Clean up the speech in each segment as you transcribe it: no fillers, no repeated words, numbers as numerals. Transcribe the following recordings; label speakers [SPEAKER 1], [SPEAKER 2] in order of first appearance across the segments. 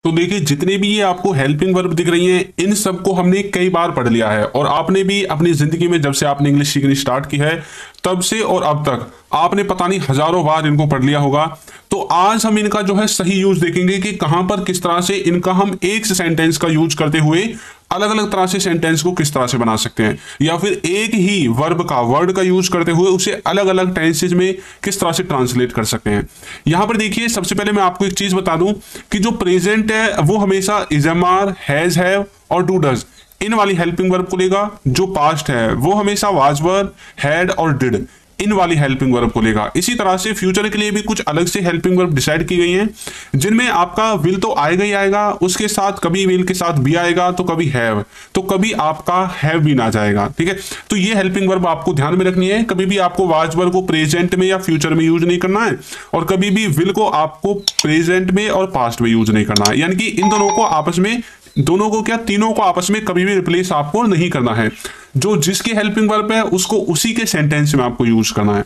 [SPEAKER 1] तो देखिए जितने भी ये आपको हेल्पिंग वर्ब दिख रही हैं इन सबको हमने कई बार पढ़ लिया है, और आपने भी अपनी जिंदगी में जब से आपने इंग्लिश सीखनी स्टार्ट की है तब से और अब तक आपने पता नहीं हजारों बार इनको पढ़ लिया होगा। तो आज हम इनका जो है सही यूज देखेंगे कि कहां पर किस तरह से इनका हम एक सेंटेंस का यूज करते हुए अलग अलग तरह से सेंटेंस को किस तरह से बना सकते हैं, या फिर एक ही वर्ब का वर्ड का यूज करते हुए उसे अलग अलग टेंसेज में किस तरह से ट्रांसलेट कर सकते हैं। यहां पर देखिए सबसे पहले मैं आपको एक चीज बता दूं कि जो प्रेजेंट है वो हमेशा is am are, has, have और डू डज इन वाली हेल्पिंग वर्ब को लेगा। जो पास्ट है वो हमेशा वाज, वर, हैड और डिड इन वाली हेल्पिंग वर्ब को लेगा। इसी तरह से फ्यूचर के लिए भी कुछ अलग से हेल्पिंग वर्ब डिसाइड की गई हैं, जिनमें आपका विल तो आएगा ही आएगा, उसके साथ कभी विल के साथ भी आएगा, तो कभी हैव, तो कभी आपका हैव भी ना जाएगा। ठीक है, तो ये हेल्पिंग वर्ब आपको ध्यान में रखनी है। कभी भी आपको वाज वर्ब को प्रेजेंट में या फ्यूचर में यूज नहीं करना है, और कभी भी विल को आपको प्रेजेंट में और पास्ट में यूज नहीं करना है। यानी कि इन दोनों को आपस में, दोनों को क्या, तीनों को आपस में कभी भी रिप्लेस आपको नहीं करना है। जो जिसकी हेल्पिंग वर्ब है उसको उसी के सेंटेंस में आपको यूज करना है।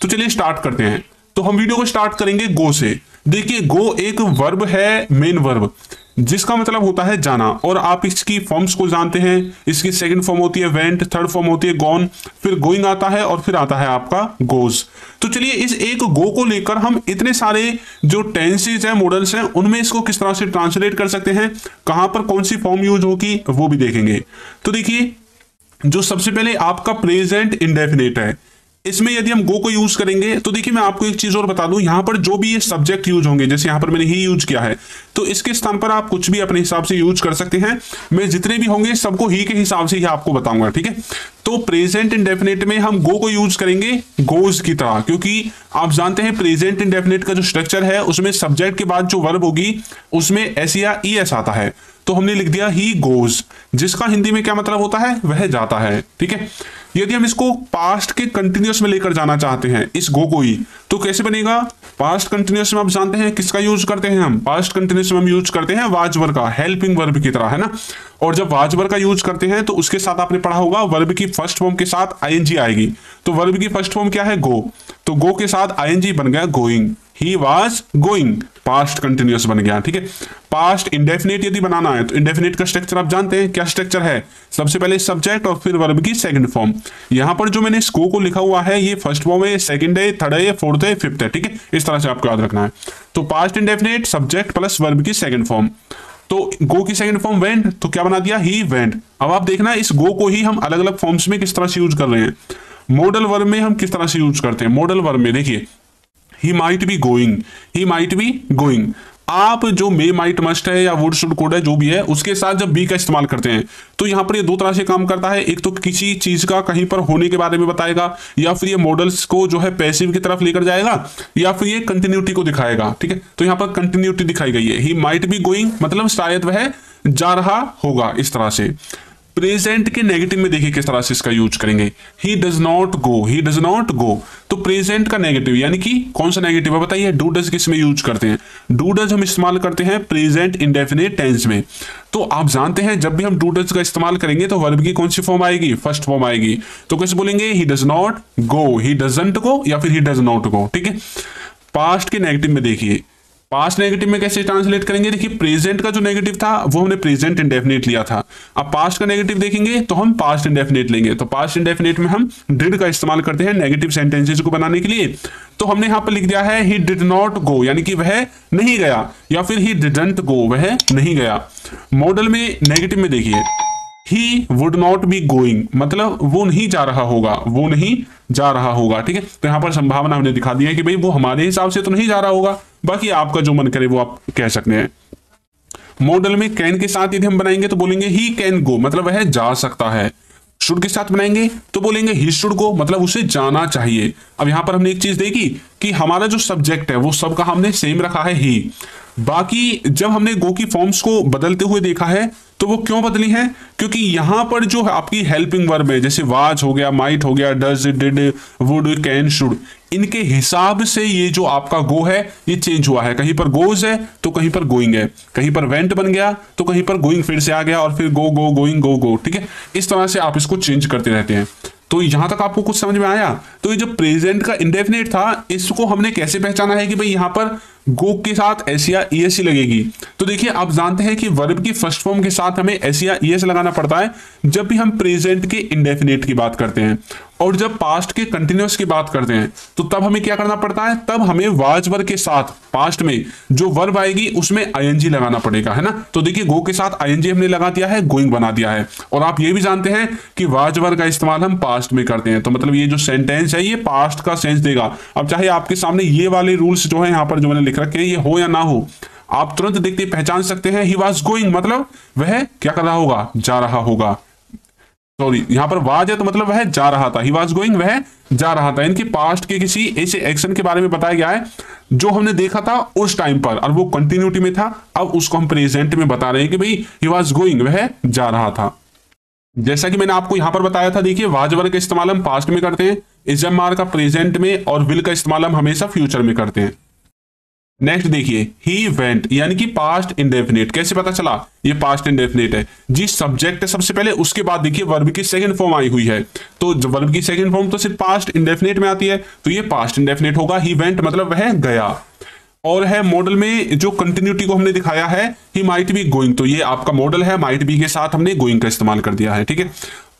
[SPEAKER 1] तो चलिए स्टार्ट करते हैं। तो हम वीडियो को स्टार्ट करेंगे गो से। देखिए गो एक वर्ब है, मेन वर्ब, जिसका मतलब होता है जाना, और आप इसकी फॉर्म्स को जानते हैं। इसकी सेकंड फॉर्म होती है वेंट, थर्ड फॉर्म होती है गॉन, फिर गोइंग आता है और फिर आता है आपका गोज। तो चलिए इस एक गो को लेकर हम इतने सारे जो टेंसेज हैं, मॉडल्स हैं, उनमें इसको किस तरह से ट्रांसलेट कर सकते हैं, कहां पर कौन सी फॉर्म यूज होगी वो भी देखेंगे। तो देखिए जो सबसे पहले आपका प्रेजेंट इंडेफिनिट है, इसमें यदि हम गो को यूज करेंगे तो देखिए मैं आपको एक चीज और बता दूं, यहां पर जो भी ये सब्जेक्ट यूज होंगे, जैसे यहां पर मैंने ही यूज किया है, तो इसके स्थान पर आप कुछ भी अपने हिसाब से यूज कर सकते हैं। मैं जितने भी होंगे सबको ही के हिसाब से ही आपको बताऊंगा। ठीक है, तो प्रेजेंट इंडेफिनिट में हम गो को यूज करेंगे गोज की तरह, क्योंकि आप जानते हैं प्रेजेंट इंडेफिनिट का जो स्ट्रक्चर है उसमें सब्जेक्ट के बाद जो वर्ब होगी उसमें एस या ई एस आता है। तो हमने लिख दिया ही गोज, जिसका हिंदी में क्या मतलब होता है, वह जाता है। ठीक है, यदि हम इसको पास्ट के कंटिन्यूअस में लेकर जाना चाहते हैं इस गो को ही, तो कैसे बनेगा। पास्ट कंटिन्यूअस में आप जानते हैं किसका यूज करते हैं हम, पास्ट कंटिन्यूअस में हम यूज करते हैं वाज वर्ब का, हेल्पिंग वर्ब की तरह, है ना। और जब वाज वर्ब का यूज करते हैं तो उसके साथ आपने पढ़ा होगा वर्ब की फर्स्ट फॉर्म के साथ आईएनजी आएगी। तो वर्ब की फर्स्ट फॉर्म क्या है, गो, तो गो के साथ आईएनजी बन गया going, he was going, past continuous बन गया। ठीक है, पास्ट इंडेफिनिट यदि बनाना है तो इंडेफिनिट का स्ट्रक्चर आप जानते हैं, क्या स्ट्रक्चर है, सबसे पहले सब्जेक्ट और फिर वर्ब की सेकंड फॉर्म। यहां पर जो मैंने गो को लिखा हुआ है ये फर्स्ट फॉर्म है, सेकंड है, थर्ड है, फोर्थ है, फिफ्थ है। ठीक है, इस तरह से आपको याद रखना है। तो past indefinite, subject plus verb की सेकंड फॉर्म। तो गो की सेकंड फॉर्म वेंट, तो क्या बना दिया, ही वेंट। अब आप देखना इस गो को ही हम अलग अलग फॉर्म्स में किस तरह से यूज कर रहे हैं। मॉडल वर्ब में हम किस तरह से यूज करते हैं, मॉडल वर्ब में देखिए he might be going, he might be going. आप जो मे, माइट, मस्ट है या वुड, शुड, कुड है, जो भी है, उसके साथ जब बी का इस्तेमाल करते हैं तो यहां पर ये दो तरह से काम करता है। एक तो किसी चीज का कहीं पर होने के बारे में बताएगा, या फिर ये मॉडल्स को जो है पैसिव की तरफ लेकर जाएगा, या फिर ये कंटिन्यूटी को दिखाएगा। ठीक है, तो यहां पर कंटिन्यूटी दिखाई गई है, ही माइट बी गोइंग मतलब शायद वह जा रहा होगा, इस तरह से। प्रेजेंट के नेगेटिव में देखिए किस तरह से इसका यूज करेंगे, he does not go, he does not go. तो प्रेजेंट का नेगेटिव यानी कि कौन सा नेगेटिव है बताइए, डू डज किस में यूज करते हैं, डू डज हम इस्तेमाल करते हैं प्रेजेंट इंडेफिनिट टेंस में। तो आप जानते हैं जब भी हम डू डज का इस्तेमाल करेंगे तो वर्ब की कौन सी फॉर्म आएगी, फर्स्ट फॉर्म आएगी। तो कैसे बोलेंगे, he does not go, he doesn't go, या फिर ही डज नॉट गो। ठीक है, पास्ट के नेगेटिव में देखिए, पास्ट नेगेटिव में कैसे ट्रांसलेट करेंगे, देखिए प्रेजेंट का जो नेगेटिव था वो हमने प्रेजेंट इंडेफिनिट लिया था। अब पास्ट का नेगेटिव देखेंगे तो हम पास्ट इंडेफिनिट लेंगे। तो पास्ट इंडेफिनिट में हम डिड का इस्तेमाल करते हैं नेगेटिव सेंटेंसेस को बनाने के लिए। तो हमने यहां पर लिख दिया है ही डिड नॉट गो, यानी कि वह नहीं गया, या फिर ही डिडंट गो, वह नहीं गया। मॉडल में नेगेटिव में देखिए he would not be going, मतलब वो नहीं जा रहा होगा, वो नहीं जा रहा होगा। ठीक है, तो यहां पर संभावना हमने दिखा दी है कि भाई वो हमारे हिसाब से तो नहीं जा रहा होगा, बाकी आपका जो मन करे वो आप कह सकते हैं। मॉडल में कैन के साथ यदि हम बनाएंगे तो बोलेंगे ही कैन गो, मतलब वह जा सकता है। शुड के साथ बनाएंगे तो बोलेंगे ही शुड गो, मतलब उसे जाना चाहिए। अब यहां पर हमने एक चीज देखी कि हमारा जो सब्जेक्ट है वो सबका हमने सेम रखा है ही, बाकी जब हमने गो की फॉर्म्स को बदलते हुए देखा है तो वो क्यों बदली है, क्योंकि यहां पर जो आपकी हेल्पिंग वर्ब है जैसे वाज हो गया, माइट हो गया, does, did, would, can, should, इनके हिसाब से ये जो आपका गो है ये चेंज हुआ है। कहीं पर गोज है तो कहीं पर गोइंग है, कहीं पर वेंट बन गया तो कहीं पर गोइंग फिर से आ गया, और फिर गो गो गोइंग गो गो। ठीक है, इस तरह से आप इसको चेंज करते रहते हैं। तो यहां तक आपको कुछ समझ में आया। तो ये जो प्रेजेंट का इंडेफिनिट था इसको हमने कैसे पहचाना है कि भाई यहां पर गो के साथ एस या ईएस ही लगेगी। तो देखिए आप जानते हैं कि वर्ब की फर्स्ट फॉर्म के साथ हमें एस या ईएस लगाना पड़ता है जब भी हम प्रेजेंट के इंडेफिनिट की बात करते हैं, और जब पास्ट के कंटिन्यूअस की बात करते हैं तो तब हमें क्या करना पड़ता है, तब हमें वाज वर्ब के साथ पास्ट में जो वर्ब आएगी उसमें आईएनजी लगाना पड़ेगा, है ना। तो देखिए गो के साथ आईएनजी हमने लगा दिया है, गोइंग बना दिया है। और आप ये भी जानते हैं कि वाज वर्ब का इस्तेमाल हम पास्ट में करते हैं, तो मतलब ये जो सेंटेंस है ये पास्ट का सेंस देगा। अब चाहे आपके सामने ये वाले रूल्स जो है यहाँ पर जो मैंने लिख रखे हैं ये हो या ना हो, आप तुरंत देखते पहचान सकते हैं। ही वॉज गोइंग मतलब वह क्या कर रहा होगा, जा रहा होगा। सॉरी, यहां पर वाज है तो मतलब वह जा रहा था, ही वॉज गोइंग वह जा रहा था। इनके पास्ट के किसी ऐसे एक्शन के बारे में बताया गया है जो हमने देखा था उस टाइम पर और वो कंटिन्यूटी में था, अब उसको हम प्रेजेंट में बता रहे हैं कि भाई ही वॉज गोइंग वह जा रहा था। जैसा कि मैंने आपको यहां पर बताया था, देखिए वाज वर्ब का इस्तेमाल हम पास्ट में करते हैं, इज एम आर का प्रेजेंट में, और विल का इस्तेमाल हम हमेशा फ्यूचर में करते हैं। नेक्स्ट देखिए ही वेंट यानी कि पास्ट इंडेफिनिट। कैसे पता चला ये पास्ट इंडेफिनिट है जी, सब्जेक्ट है सबसे पहले, उसके बाद देखिए वर्ब की सेकंड फॉर्म आई हुई है, तो जब वर्ब की सेकंड फॉर्म तो सिर्फ पास्ट इंडेफिनिट में आती है, तो ये पास्ट इंडेफिनिट होगा। ही वेंट मतलब वह गया। और है मॉडल में जो कंटिन्यूटी को हमने दिखाया है ही माइट बी गोइंग, तो ये आपका मॉडल है, माइट बी के साथ हमने गोइंग का इस्तेमाल कर दिया है, ठीक है।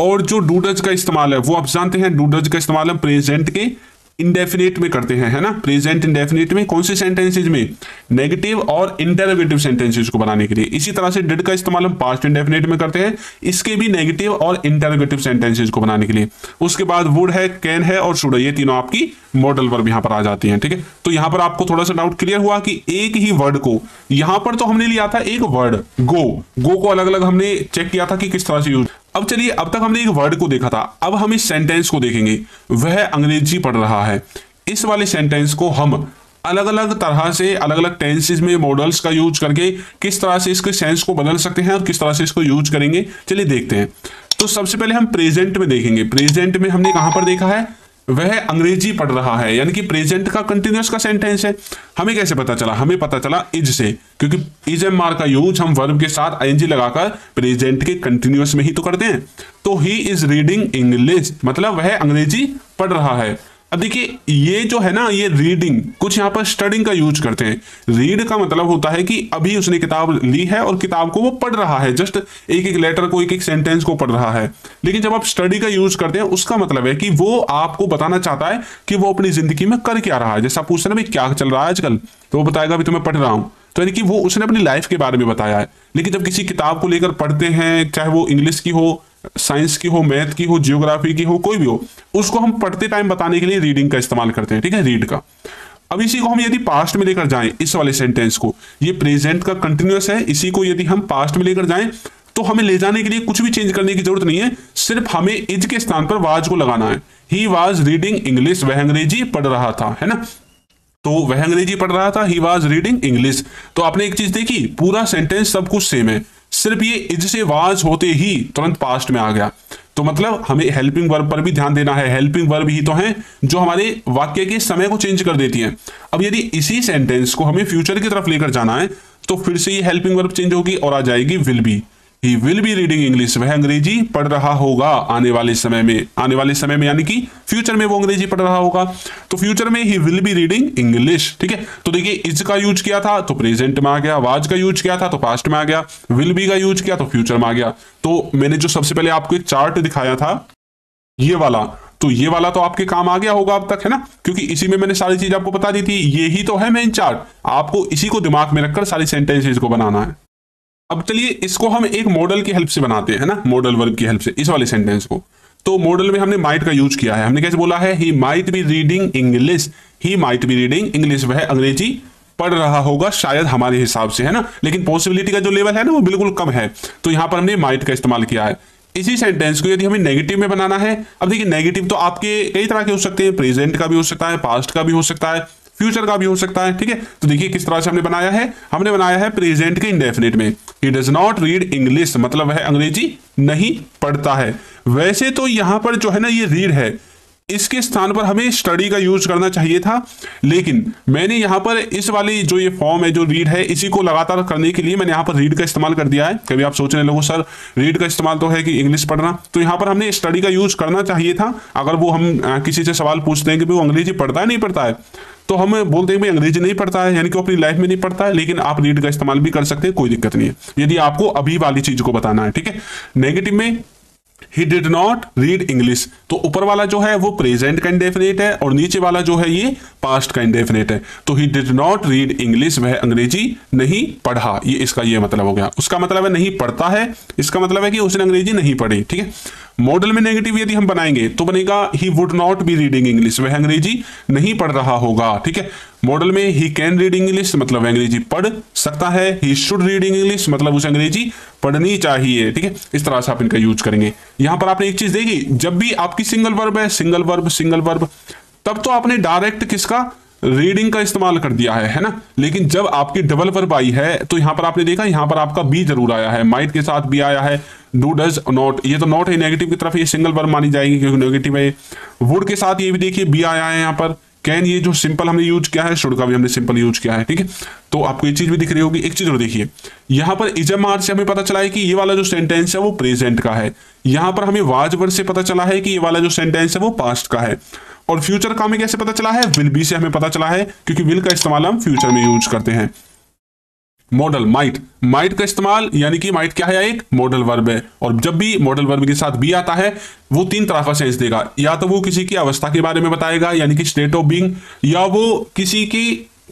[SPEAKER 1] और जो डू डज का इस्तेमाल है वो आप जानते हैं, डू डज का इस्तेमाल हम प्रेजेंट के इंडेफिनिट में करते हैं, है ना। प्रेजेंट इंडेफिनिट में कौन से सेंटेंसेज में, नेगेटिव और इंटरोगेटिव सेंटेंसेज को बनाने के लिए। इसी तरह से डिड का इस्तेमाल हम पास्ट इंडेफिनिट में करते हैं, इसके भी नेगेटिव और इंटरोगेटिव सेंटेंसेज को बनाने के लिए। उसके बाद वुड है, कैन है और शुड है, ये तीनों आपकी मॉडल वर्ब यहां पर आ जाती हैं, ठीक है। तो यहां पर आपको थोड़ा सा डाउट क्लियर हुआ कि एक ही वर्ड को, यहां पर तो हमने लिया था एक वर्ड गो को अलग अलग हमने चेक किया था कि किस तरह से यूज। अब चलिए, अब तक हमने एक वर्ड को देखा था, अब हम इस सेंटेंस को देखेंगे। वह अंग्रेजी पढ़ रहा है, इस वाले सेंटेंस को हम अलग अलग तरह से अलग अलग टेंसेस में मॉडल्स का यूज करके किस तरह से इसके सेंस को बदल सकते हैं और किस तरह से इसको यूज करेंगे, चलिए देखते हैं। तो सबसे पहले हम प्रेजेंट में देखेंगे। प्रेजेंट में हमने कहां पर देखा है, वह अंग्रेजी पढ़ रहा है, यानी कि प्रेजेंट का कंटिन्यूअस का सेंटेंस है। हमें कैसे पता चला, हमें पता चला इज से, क्योंकि इज एम आर का यूज हम वर्ब के साथ आईएनजी लगाकर प्रेजेंट के कंटिन्यूअस में ही तो करते हैं। तो ही इज रीडिंग इंग्लिश मतलब वह अंग्रेजी पढ़ रहा है। अब देखिए ये जो है ना, ये रीडिंग कुछ यहाँ पर स्टडिंग का यूज करते हैं। रीड का मतलब होता है कि अभी उसने किताब ली है और किताब को वो पढ़ रहा है, जस्ट एक एक लेटर को एक एक सेंटेंस को पढ़ रहा है। लेकिन जब आप स्टडी का यूज करते हैं उसका मतलब है कि वो आपको बताना चाहता है कि वो अपनी जिंदगी में कर क्या रहा है। जैसा आप पूछते हैं ना भाई क्या चल रहा है आजकल, तो वो बताएगा अभी तो मैं पढ़ रहा हूँ, तो यानी कि वो उसने अपनी लाइफ के बारे में बताया है। लेकिन जब किसी किताब को लेकर पढ़ते हैं, चाहे वो इंग्लिश की हो, साइंस की हो, मैथ की हो, जियोग्राफी की हो, कोई भी हो, उसको हम पढ़ते टाइम बताने के लिए रीडिंग का इस्तेमाल करते हैं, ठीक है, रीड का। अब इसी को हम यदि पास्ट में लेकर जाएं, इस वाले सेंटेंस को, ये प्रेजेंट का कंटिन्यूअस है, इसी को यदि हम पास्ट में लेकर जाएं तो हमें ले जाने के लिए कुछ भी चेंज करने की जरूरत नहीं है, सिर्फ हमें इज के स्थान पर वाज को लगाना है। ही वाज रीडिंग इंग्लिश, वह अंग्रेजी पढ़ रहा था, है ना। तो वह अंग्रेजी पढ़ रहा था, ही वाज रीडिंग इंग्लिश। तो आपने एक चीज देखी, पूरा सेंटेंस सब कुछ सेम है, सिर्फ ये इज से वाज होते ही तुरंत पास्ट में आ गया। तो मतलब हमें हेल्पिंग वर्ब पर भी ध्यान देना है। हेल्पिंग वर्ब ही तो हैं जो हमारे वाक्य के समय को चेंज कर देती हैं। अब यदि इसी सेंटेंस को हमें फ्यूचर की तरफ लेकर जाना है तो फिर से ये हेल्पिंग वर्ब चेंज होगी और आ जाएगी will be. He will be reading English, वह अंग्रेजी पढ़ रहा होगा आने वाले समय में। आने वाले समय में यानी कि फ्यूचर में वो अंग्रेजी पढ़ रहा होगा। तो फ्यूचर में he will be reading English, ठीक है। तो देखिए इज का यूज किया था तो प्रेजेंट में आ गया, वाज का यूज किया था तो पास्ट में आ गया, विल बी का यूज किया तो फ्यूचर में आ गया। तो मैंने जो सबसे पहले आपको एक चार्ट दिखाया था ये वाला, तो ये वाला तो आपके काम आ गया होगा अब तक, है ना, क्योंकि इसी में मैंने सारी चीज आपको बता दी थी। ये ही तो है मेन चार्ट, आपको इसी को दिमाग में रखकर सारी सेंटेंसेस को बनाना है। अब चलिए इसको हम एक मॉडल की हेल्प से बनाते हैं ना, मॉडल वर्ब की हेल्प से, इस वाले सेंटेंस को। तो मॉडल में हमने माइट का यूज किया है। हमने कैसे बोला है, he might be reading English, he might be reading English, वह अंग्रेजी पढ़ रहा होगा शायद हमारे हिसाब से, है ना। लेकिन पॉसिबिलिटी का जो लेवल है ना वो बिल्कुल कम है, तो यहां पर हमने माइट का इस्तेमाल किया है। इसी सेंटेंस को यदि हमें नेगेटिव में बनाना है, अब देखिए नेगेटिव तो आपके कई तरह के हो सकते हैं, प्रेजेंट का भी हो सकता है, पास्ट का भी हो सकता है, फ्यूचर का भी हो सकता है, ठीक है। तो देखिए किस तरह से हमने बनाया है, हमने बनाया है प्रेजेंट के इंडेफिनिट में। He does not read English मतलब वह अंग्रेजी नहीं पढ़ता है। वैसे तो यहां पर जो है ना ये रीड है, इसके स्थान पर हमें स्टडी का यूज करना चाहिए था, लेकिन मैंने यहां पर इस वाली जो ये फॉर्म है जो रीड है इसी को लगातार करने के लिए मैंने यहां पर रीड का इस्तेमाल कर दिया है। कभी आप सोचने लगो सर रीड का इस्तेमाल तो है कि इंग्लिश पढ़ना, तो यहां पर हमने स्टडी का यूज करना चाहिए था। अगर वो हम किसी से सवाल पूछते हैं कि वो अंग्रेजी पढ़ता है नहीं पढ़ता है, तो हम बोलते हैं भाई अंग्रेजी नहीं पढ़ता है, यानी कि अपनी लाइफ में नहीं पढ़ता है, लेकिन आप रीड का इस्तेमाल भी कर सकते हैं, कोई दिक्कत नहीं है, यदि आपको अभी वाली चीज को बताना है। ठीक है, नेगेटिव में He did not read English, तो ऊपर वाला जो है वो प्रेजेंट का इंडेफिनिट है और नीचे वाला जो है ये पास्ट का इंडेफिनिट है। तो he did not read English, वह अंग्रेजी नहीं पढ़ा, ये इसका ये मतलब हो गया। उसका मतलब है नहीं पढ़ता है, इसका मतलब है कि उसने अंग्रेजी नहीं पढ़ी। ठीक है, मॉडल में नेगेटिव यदि हम बनाएंगे तो बनेगा he would not be reading English, वह अंग्रेजी नहीं पढ़ रहा होगा। ठीक है, मॉडल में ही कैन रीड इंग्लिश, मतलब अंग्रेजी पढ़ सकता है। ही शुड रीडिंग इंग्लिश, मतलब उसे अंग्रेजी पढ़नी चाहिए। ठीक है, इस तरह से आप इनका यूज करेंगे। यहां पर आपने एक चीज देखी, जब भी आपकी सिंगल वर्ब है, सिंगल वर्ब, तब तो आपने डायरेक्ट किसका, रीडिंग का इस्तेमाल कर दिया है ना। लेकिन जब आपकी डबल वर्ब आई है तो यहां पर आपने देखा, यहां पर आपका बी जरूर आया है, माइट के साथ बी आया है, डू डज नॉट, ये तो नॉट है नेगेटिव की तरफ, ये सिंगल वर्ब मानी जाएगी क्योंकि नेगेटिव है। वुड के साथ ये भी देखिए बी आया है यहाँ पर। कैन, ये जो सिंपल हमने यूज किया है, शुड का भी हमने सिंपल यूज किया है। ठीक है, तो आपको ये चीज भी दिख रही होगी। एक चीज और देखिए, यहां पर इजमार से हमें पता चला है कि ये वाला जो सेंटेंस है वो प्रेजेंट का है। यहां पर हमें वाजवर से पता चला है कि ये वाला जो सेंटेंस है वो पास्ट का है। और फ्यूचर का हमें कैसे पता चला है, विल बी से हमें पता चला है, क्योंकि विल का इस्तेमाल हम फ्यूचर में यूज करते हैं। मॉडल माइट का इस्तेमाल, यानी कि माइट क्या है, एक मॉडल वर्ब है, और जब भी मॉडल वर्ब के साथ बी आता है वो तीन तरह का सेंस देगा। या तो वो किसी की अवस्था के बारे में बताएगा, यानी कि स्टेट ऑफ बीइंग, या वो किसी की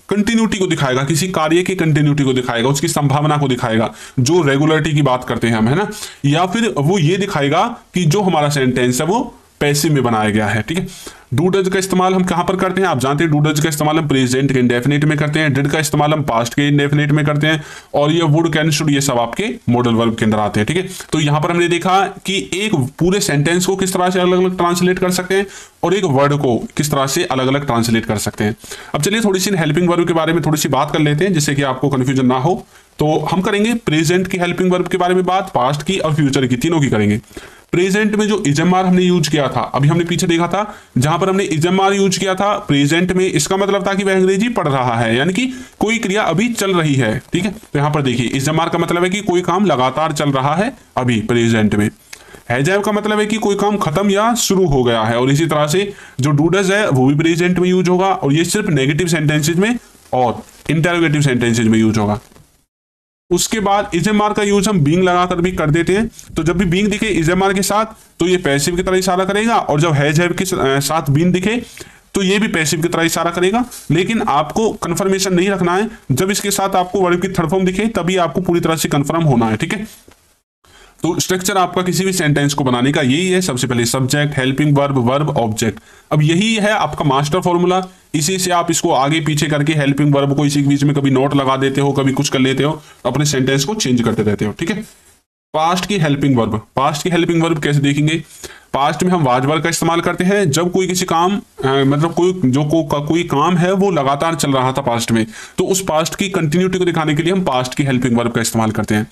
[SPEAKER 1] कंटिन्यूटी को दिखाएगा, किसी कार्य की कंटिन्यूटी को दिखाएगा, उसकी संभावना को दिखाएगा, जो रेगुलरिटी की बात करते हैं हम, है ना। या फिर वो ये दिखाएगा कि जो हमारा सेंटेंस है वो पैसिव में बनाया गया है। ठीक है, डू डज का इस्तेमाल हम कहां पर करते हैं, आप जानते हैं डू डज का इस्तेमाल हम प्रेजेंट के इंडेफिनिट में करते हैं, डिड का इस्तेमाल हम पास्ट के इंडेफिनिट में करते हैं, और ये वुड, कैन, शुड, ये सब आपके मॉडल वर्ब के अंदर आते हैं। ठीक है, तो यहां पर हमने देखा कि एक पूरे सेंटेंस को किस तरह से अलग अलग ट्रांसलेट कर सकते हैं और एक वर्ड को किस तरह से अलग अलग ट्रांसलेट कर सकते हैं। अब चलिए थोड़ी सी हेल्पिंग वर्ब के बारे में थोड़ी सी बात कर लेते हैं, जिससे कि आपको कंफ्यूजन ना हो। तो हम करेंगे प्रेजेंट की हेल्पिंग वर्ब के बारे में बात, पास्ट की और फ्यूचर की, तीनों की करेंगे। प्रेजेंट में जो इजमार हमने यूज किया था, अभी हमने पीछे देखा था, जहां पर हमने इजमार यूज किया था प्रेजेंट में, इसका मतलब था कि वह अंग्रेजी पढ़ रहा है, यानी कि कोई क्रिया अभी चल रही है। ठीक है, तो यहां पर देखिए इजमार का मतलब है कि कोई काम लगातार चल रहा है अभी प्रेजेंट में। हैजैव का मतलब है कि कोई काम खत्म या शुरू हो गया है। और इसी तरह से जो डू डज है वो भी प्रेजेंट में यूज होगा, और ये सिर्फ नेगेटिव सेंटेंसेज में और इंटरोगेटिव सेंटेंसेज में यूज होगा। उसके बाद इजमार का यूज हम बीइंग लगाकर भी कर देते हैं। तो जब भी बीइंग दिखे इजमार के साथ तो ये पैसिव की तरह इशारा करेगा, और जब हैव के साथ बीइंग दिखे तो ये भी पैसिव की तरह इशारा करेगा। लेकिन आपको कंफर्मेशन नहीं रखना है, जब इसके साथ आपको वर्ब की थर्ड फॉर्म दिखे तभी आपको पूरी तरह से कंफर्म होना है। ठीक है, तो स्ट्रक्चर आपका किसी भी सेंटेंस को बनाने का यही है, सबसे पहले subject, helping verb, verb, object. अब यही है आपका मास्टर फॉर्मूला, इसी से आप इसको आगे पीछे करके हेल्पिंग वर्ब को इसी के बीच में कभी नोट लगा देते हो, कभी कुछ कर लेते हो, अपने सेंटेंस को चेंज करते रहते हो। ठीक है, पास्ट की हेल्पिंग वर्ब, पास्ट की हेल्पिंग वर्ब कैसे देखेंगे। पास्ट में हम वाज वर्ब का इस्तेमाल करते हैं जब कोई किसी काम मतलब कोई काम है वो लगातार चल रहा था पास्ट में, तो उस पास्ट की कंटिन्यूटी को दिखाने के लिए हम पास्ट की हेल्पिंग वर्ब का इस्तेमाल करते हैं।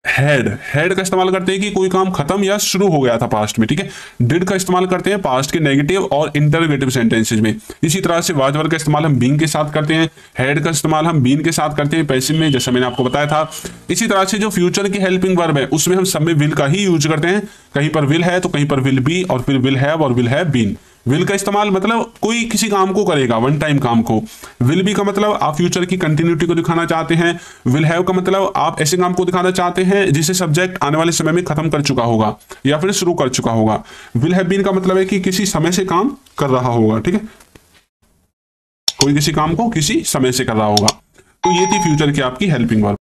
[SPEAKER 1] हेड का इस्तेमाल करते हैं कि कोई काम खत्म या शुरू हो गया था पास्ट में। ठीक है, डिड का इस्तेमाल करते हैं पास्ट के नेगेटिव और इंटरोगेटिव सेंटेंसेज में। इसी तरह से वाज वर्ब का इस्तेमाल हम बीइंग के साथ करते हैं, हेड का इस्तेमाल हम बीन के साथ करते हैं पैसिव में, जैसा मैंने आपको बताया था। इसी तरह से जो फ्यूचर की हेल्पिंग वर्ब है उसमें हम सब में विल का ही यूज करते हैं, कहीं पर विल है तो कहीं पर विल बी, और फिर विल हैव और विल हैव बीन। विल का इस्तेमाल मतलब कोई किसी काम को करेगा, वन टाइम काम को। विल बी का मतलब आप फ्यूचर की कंटिन्यूटी को दिखाना चाहते हैं। विल हैव का मतलब आप ऐसे काम को दिखाना चाहते हैं जिसे सब्जेक्ट आने वाले समय में खत्म कर चुका होगा या फिर शुरू कर चुका होगा। विल हैव बीन का मतलब है कि किसी समय से काम कर रहा होगा। ठीक है, कोई किसी काम को किसी समय से कर रहा होगा। तो ये थी फ्यूचर की आपकी हेल्पिंग वर्ब।